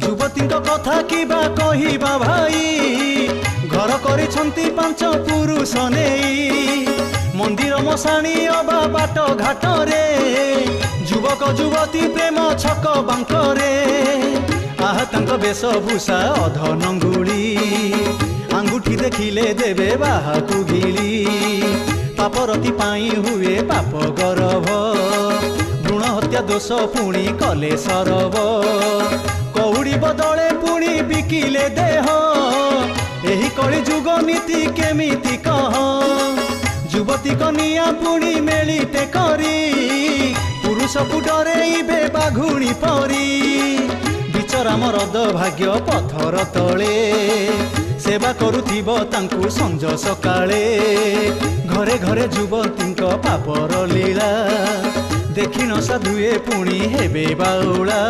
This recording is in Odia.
ଯୁବତୀଙ୍କ କଥା କିବା କହିବା ଭାଇ, ଘର କରିଛନ୍ତି ପାଞ୍ଚ ପୁରୁଷ ନେଇ। ମନ୍ଦିର ମଶାଣି ଅବା ବାଟ ଘାଟରେ, ଯୁବକ ଯୁବତୀ ପ୍ରେମ ଛକ ବାଙ୍କରେ। ଆହା ତାଙ୍କ ବେଶଭୂଷା ଅଧ ନଙ୍ଗୁଳି, ଆଙ୍ଗୁଠି ଦେଖିଲେ ଦେବେ ବାହାକୁ ଗିଳି। ପାପରତି ପାଇଁ ହୁଏ ପାପ ଗରଭ, ଭ୍ରୂଣ ହତ୍ୟା ଦୋଷ ପୁଣି କଲେ ସରବ। କଉଡ଼ି ବଦଳେ ପୁଣି ବିକିଲେ ଦେହ, ଏହି କଳି ଯୁଗ ନୀତି କେମିତି କହ। ଯୁବତୀ କନିଆ ପୁଣି ମେଳିଟେ କରି, ପୁରୁଷକୁ ଡରେଇବେ ବାଘୁଣୀ ପରି। ବିଚରା ମରଦ ଭାଗ୍ୟ ପଥର ତଳେ, ସେବା କରୁଥିବ ତାଙ୍କୁ ସଞ୍ଜ ସକାଳେ। ଘରେ ଘରେ ଯୁବତୀଙ୍କ ପାପର ଲୀଳା, ଦେଖି ନ ସାଧୁଏ ପୁଣି ହେବେ ବାଉଳା।